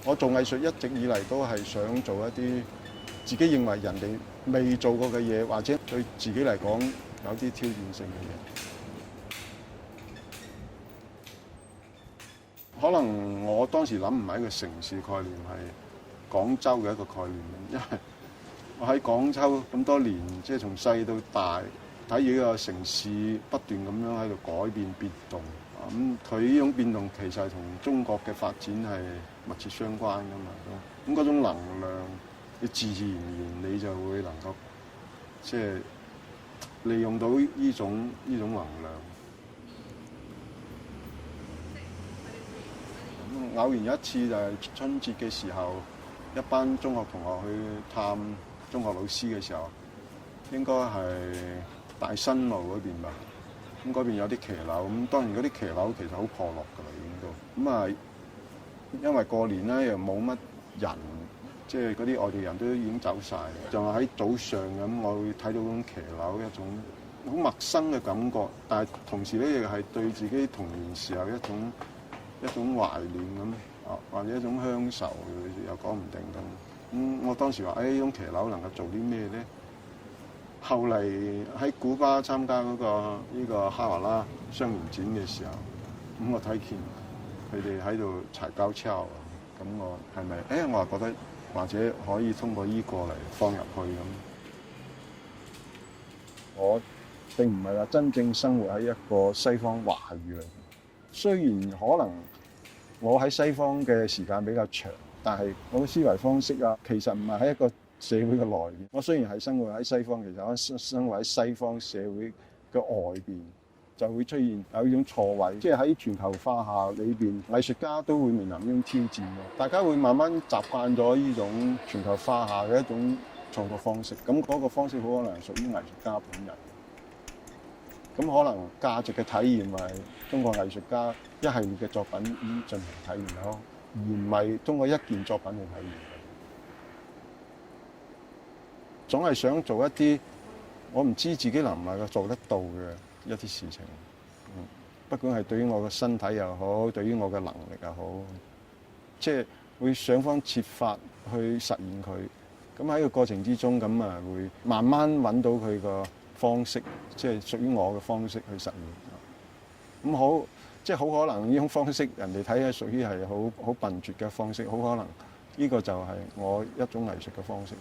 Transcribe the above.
我做藝術一直以嚟都係想做一啲自己認為人哋未做過嘅嘢，或者對自己嚟講有啲挑戰性嘅嘢。可能我當時諗唔係一個城市概念，係廣州嘅一個概念。因為我喺廣州咁多年，即係從細到大睇住呢個城市不斷咁樣喺度改變變動。咁佢呢種變動其實係同中國嘅發展係密切相關㗎嘛。咁嗰種能量，你自然而然你就會能夠即係利用到呢種能量。偶然有一次就係春節嘅時候，一班中學同學去探中學老師嘅時候，應該係大新路嗰邊吧。咁嗰邊有啲騎樓，咁當然嗰啲騎樓其實好破落㗎啦，已經都。咁啊，因為過年咧又冇乜人，即係嗰啲外地人都已經走晒。就係喺早上咁，我會睇到嗰種騎樓一種好陌生嘅感覺，但係同時咧亦係對自己童年時候一種懷念咁，或者一種鄉愁又講唔定咁。咁我當時話：呢種騎樓能夠做啲咩咧？後嚟喺古巴參加呢個哈瓦那雙年展嘅時候，咁我睇見佢哋喺度柴膠抄，咁我係咪？我覺得或者可以通過呢個嚟放入去咁。我並唔係話真正生活喺一個西方華語嚟。雖然可能我喺西方嘅時間比較長，但係我嘅思維方式啊，其實唔係喺一個社會嘅內邊。我雖然係生活喺西方，其實我生活喺西方社會嘅外邊，就會出現有一種錯位。即係喺全球化下裏邊，藝術家都會面臨呢種挑戰咯。大家會慢慢習慣咗呢種全球化下嘅一種創作方式，咁嗰個方式好可能係屬於藝術家本人。咁可能價值嘅體驗係通過藝術家一系列嘅作品進行體驗咯，而唔係通過一件作品去體驗。總係想做一啲我唔知自己能唔能夠做得到嘅一啲事情。不管係對於我嘅身體又好，對於我嘅能力又好，即係會想方設法去實現佢。咁喺個過程之中，咁啊會慢慢揾到佢個方式，即係屬於我嘅方式去實現。咁好，即係好可能呢種方式，人哋睇係屬於係好笨拙嘅方式，好可能呢個就係我一種藝術嘅方式。